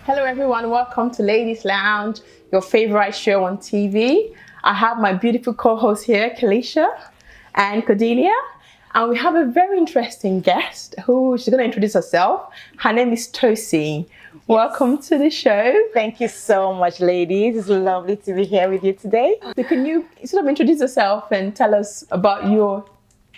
Hello everyone, welcome to Ladies Lounge, your favorite show on TV. I have my beautiful co-host here, Kalisha and Cordelia, and we have a very interesting guest who she's going to introduce herself. Her name is Tosin. Yes. Welcome to the show. Thank you so much, ladies. It's lovely to be here with you today. So can you sort of introduce yourself and tell us about your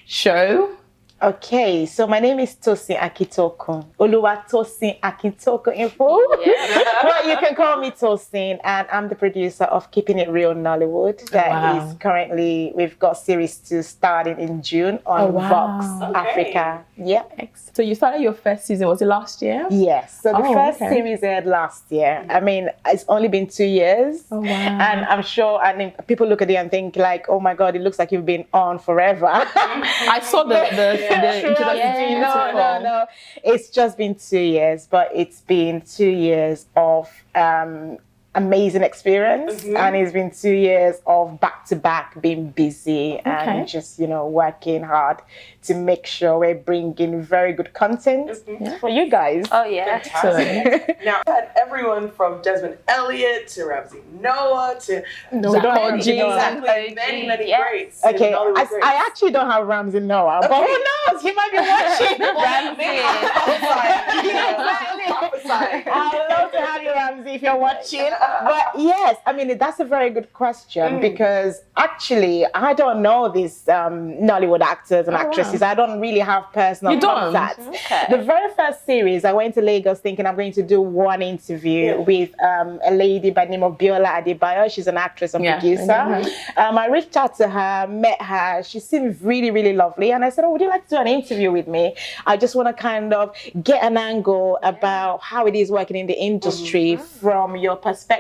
show? Okay, so my name is Tosin Akitoko. Tosin Akitoko info. Yeah. Well, you can call me Tosin, and I'm the producer of Keeping It Real Nollywood. That is currently, we've got series 2 starting in June on Vox Africa. Yeah. So you started your first season, was it last year? Yes. So the first series aired last year. I mean, it's only been 2 years. Oh, wow. And I'm sure, people look at it and think like, oh my God, it looks like you've been on forever. I saw the No. It's just been 2 years, but it's been 2 years of amazing experience, and it's been 2 years of back-to-back being busy and just working hard to make sure we're bringing very good content for you guys. Oh yeah, fantastic. Now I've had everyone from Desmond Elliott to Ramsey Noah to many greats. Okay, I actually don't have Ramsey Noah, but who knows? He might be watching. I'd love to have you, Ramsey, if you're watching. But yes, I mean, that's a very good question because actually I don't know these Nollywood actors and actresses. I don't really have personal contacts. The very first series, I went to Lagos thinking I'm going to do one interview with a lady by the name of Biola Adebayo. She's an actress and producer. I reached out to her, met her. She seemed really, really lovely. And I said, would you like to do an interview with me? I just want to kind of get an angle about how it is working in the industry from your perspective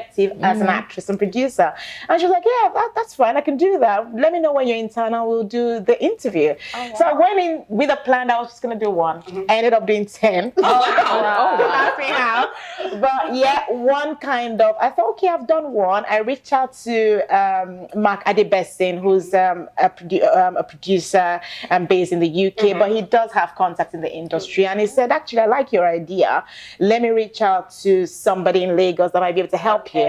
as an actress and producer. And she was like, yeah, that's fine. I can do that. Let me know when you're in town and we'll do the interview. So I went in with a plan that I was just going to do one. I ended up doing 10. Ask me how. But yeah, one kind of, I thought, okay, I've done one. I reached out to Mark Adebesin, who's a producer based in the UK, but he does have contacts in the industry. And he said, actually, I like your idea. Let me reach out to somebody in Lagos that might be able to help you.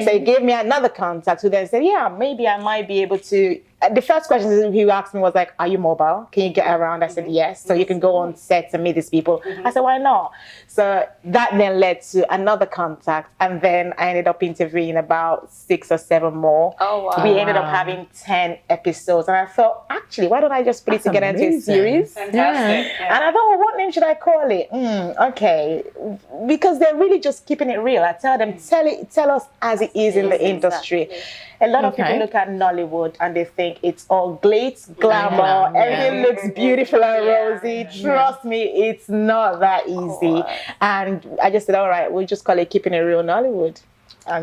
So he gave me another contact who then said, yeah, maybe I might be able to. The first question he asked me was like, are you mobile? Can you get around? I said, yes. So you can go on set and meet these people. I said, why not? So that then led to another contact. And then I ended up interviewing about 6 or 7 more. We ended up having 10 episodes. And I thought, actually, why don't I just put it together into a series? Fantastic. And I thought, well, what name should I call it? Okay. Because they're really just keeping it real. I tell them, tell us as it is in the industry. A lot of people look at Nollywood and they think it's all glitz, glamour, everything looks beautiful and rosy. Trust me, it's not that easy. And I just said, all right, we'll just call it Keeping It Real Nollywood. I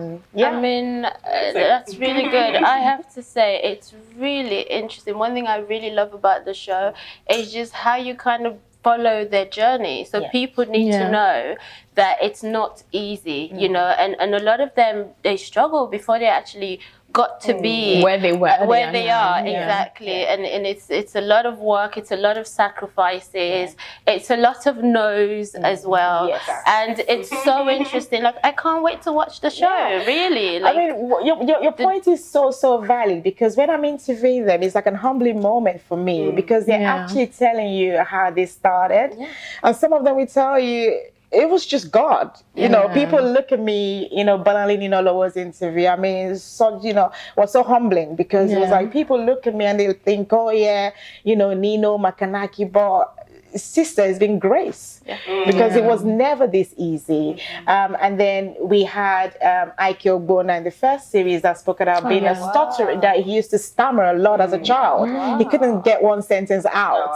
mean, that's really good. I have to say, it's really interesting. One thing I really love about the show is just how you kind of follow their journey. So people need to know that it's not easy, and a lot of them, they struggle before they actually got to be where they are. Exactly. And it's a lot of work, it's a lot of sacrifices, it's a lot of no's as well. And it's so interesting. Like, I can't wait to watch the show, really. Like, I mean, your point is so valid, because when I'm interviewing them, it's like a humbling moment for me, because they're actually telling you how they started. And some of them will tell you, it was just God. People look at me, Banalini Nola's interview. I mean, it's so, was so humbling, because it was like people look at me and they think, oh yeah, Nino Makanaki, but sister has been grace, because it was never this easy. And then we had Ike Ogbonna in the first series that spoke about being a stutterer, that he used to stammer a lot as a child. He couldn't get one sentence out.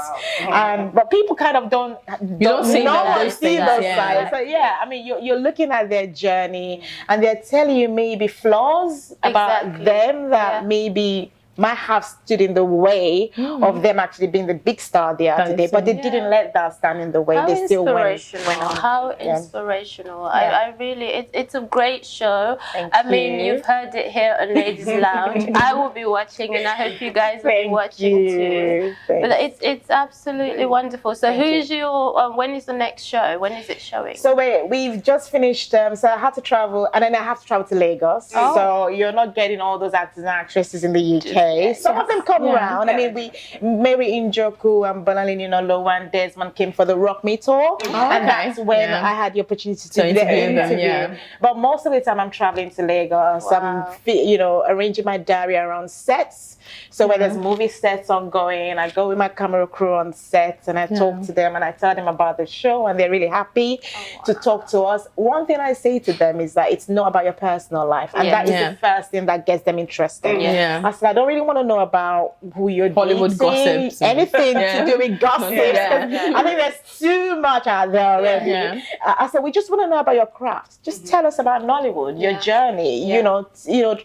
But people kind of don't see those sides. So I mean, you're looking at their journey and they're telling you maybe flaws about them that maybe might have stood in the way of them actually being the big star they are today, but they didn't let that stand in the way. They still went on. How inspirational. I really, it's a great show. I mean, you've heard it here on Ladies Lounge. I will be watching, and I hope you guys will be watching too. But it's absolutely wonderful. So who's your, when is the next show? When is it showing? So we've just finished, so I had to travel, and then I have to travel to Lagos. So you're not getting all those actors and actresses in the UK. Some of them come around. I mean, Mary Njoku and Bolanini Nolowa and Desmond came for the Rock Me tour. And that's when I had the opportunity to interview them. But most of the time I'm traveling to Lagos. I'm, arranging my diary around sets. So when there's movie sets ongoing, I go with my camera crew on sets and I talk to them and I tell them about the show, and they're really happy to talk to us. One thing I say to them is that it's not about your personal life, and that is the first thing that gets them interested. I said, I don't really want to know about who you're Hollywood gossips, anything to do with gossip. I think there's too much out there already. I said, we just want to know about your craft. Just tell us about Nollywood, your journey.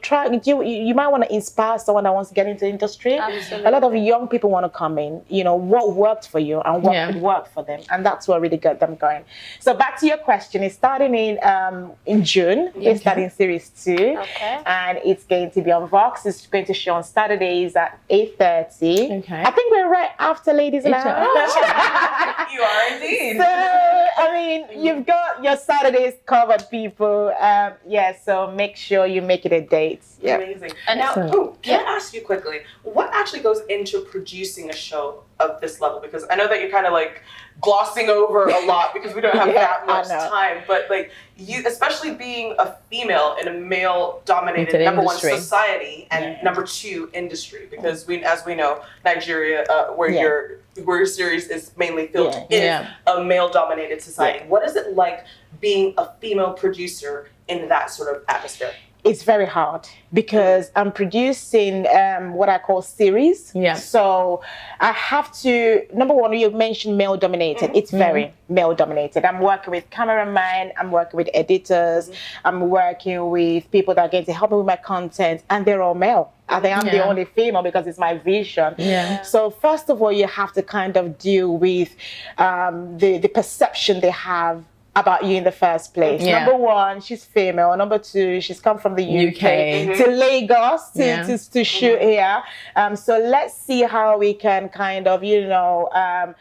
Try. You might want to inspire someone that wants to get into the industry. A lot of young people want to come in. What worked for you and what could work for them, and that's what really got them going. So back to your question, it's starting in June. It's starting series 2, and it's going to be on Vox. It's going to show on Saturdays at 8:30. I think we're right after Ladies Lounge. You are indeed. So I mean, you've got your Saturdays covered, people. So make sure you make it a date. Amazing. And now, can I ask you quickly, what actually goes into producing a show of this level? Because I know that you're kind of like glossing over a lot because we don't have that much time, but like you, especially being a female in a male-dominated number one society and number 2 industry, because as we know, Nigeria, where your series is mainly filmed, is a male-dominated society. What is it like being a female producer in that sort of atmosphere? It's very hard because I'm producing what I call series. So I have to, number one, you mentioned male dominated. It's very male dominated. I'm working with cameramen, I'm working with editors, I'm working with people that are going to help me with my content, and they're all male. I think I'm the only female because it's my vision. So first of all, you have to kind of deal with the perception they have about you in the first place. Number one, she's female. Number two, she's come from the UK to Lagos to shoot here. So let's see how we can kind of, I'm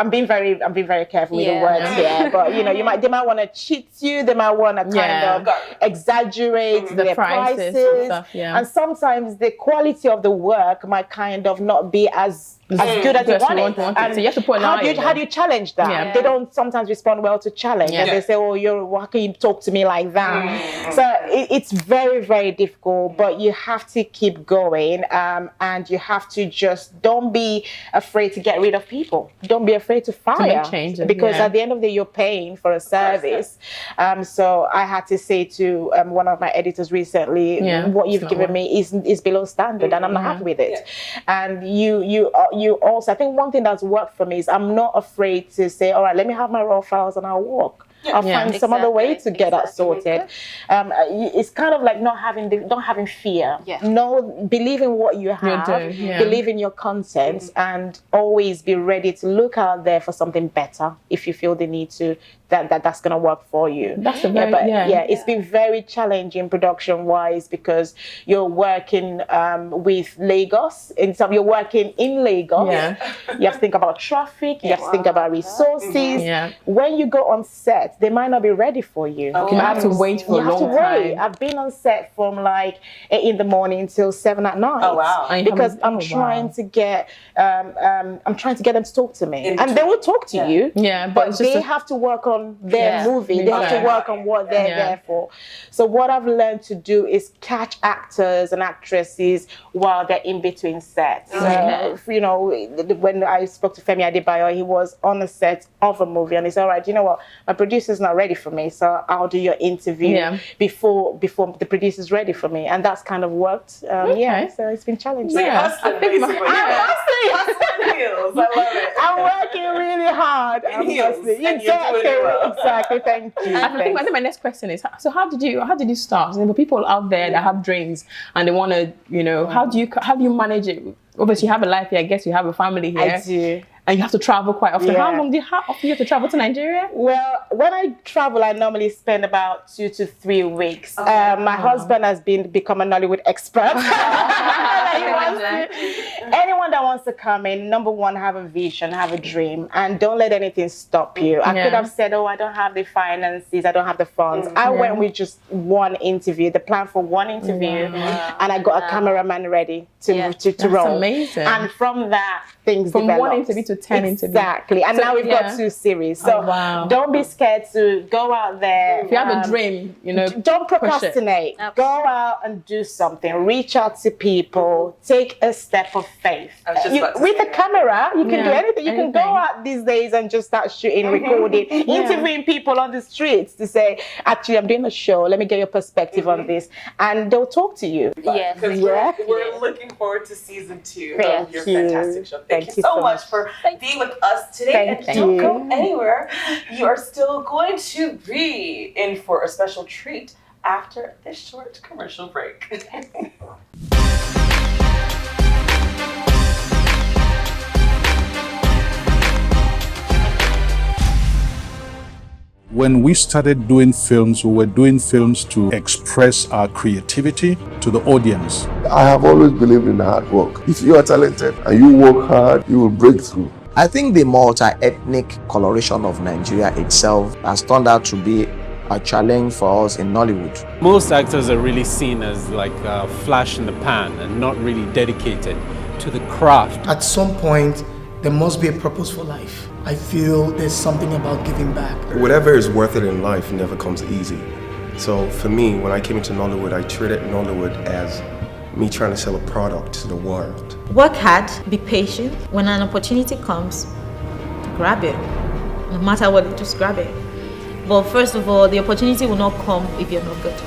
being very careful with the words here, but they might want to cheat you. They might want to kind of exaggerate their prices and stuff, and sometimes the quality of the work might kind of not be as good as you want it. And so you have to put an eye how do you challenge that? They don't sometimes respond well to challenge, and they say, how can you talk to me like that? So it's very, very difficult, but you have to keep going, and you have to just don't be afraid to get rid of people. Don't be afraid to fire, to make changes, because at the end of the day, you're paying for a service. So I had to say to one of my editors recently, what you've given me is below standard, and I'm not happy with it. And you also, I think one thing that's worked for me is I'm not afraid to say, all right, let me have my raw files and I'll walk. I'll find some other way to get that sorted. It's kind of like not having fear. No, believe in what you have, believe in your content, and always be ready to look out there for something better if you feel the need to. That's going to work for you. That's it's been very challenging production-wise because you're working with Lagos. You're working in Lagos. You have to think about traffic. You have to think about resources. When you go on set, they might not be ready for you. You have to wait for a long time. I've been on set from like 8 in the morning till 7 at night. Oh wow! Because I'm trying to get them to talk to me, and they will talk to you. But they have to work on their movie. They have to work on what they're there for. So what I've learned to do is catch actors and actresses while they're in between sets. When I spoke to Femi Adebayo, he was on the set of a movie, and he said, all right, you know what, my producer's not ready for me, so I'll do your interview before the producer's ready for me, and that's kind of worked. So it's been challenging. So you're hustling, basically. I'm hustling. skills. I love it. I'm working really hard. In heels, and you're doing Exactly. well. Exactly. Thank you. I think my next question is, so how did you start? There are people out there that have dreams and they want to, how do you manage it? Obviously, you have a life here. I guess you have a family here. I do. And you have to travel quite often. Yeah. How often do you have to travel to Nigeria? Well, when I travel, I normally spend about 2 to 3 weeks. My husband has become a Nollywood expert. Anyone that wants to come in, number one, have a vision, have a dream, and don't let anything stop you. I could have said, I don't have the finances, I don't have the funds. I went with just one interview, the plan for one interview, and I got a cameraman ready to roll. That's amazing. And from that, things from developed. 1 interview to 10 interviews. Exactly. And now we've got 2 series. So don't be scared to go out there. If you have a dream, don't procrastinate. Go out and do something. Reach out to people. Take a step of faith. With a camera, you can do anything. You can go out these days and just start shooting, recording, interviewing people on the streets to say, actually, I'm doing a show. Let me get your perspective on this. And they'll talk to you. Yes. We're looking forward to season 2 of your fantastic show. Thank you so much for being with us today. And don't go anywhere. You are still going to be in for a special treat after this short commercial break. When we started doing films, we were doing films to express our creativity to the audience. I have always believed in hard work. If you are talented and you work hard, you will break through. I think the multi-ethnic coloration of Nigeria itself has turned out to be a challenge for us in Nollywood. Most actors are really seen as like a flash in the pan and not really dedicated to the craft. At some point, there must be a purpose for life. I feel there's something about giving back. Whatever is worth it in life never comes easy. So for me, when I came into Nollywood, I treated Nollywood as me trying to sell a product to the world. Work hard, be patient. When an opportunity comes, grab it. No matter what, just grab it. But first of all, the opportunity will not come if you're not good.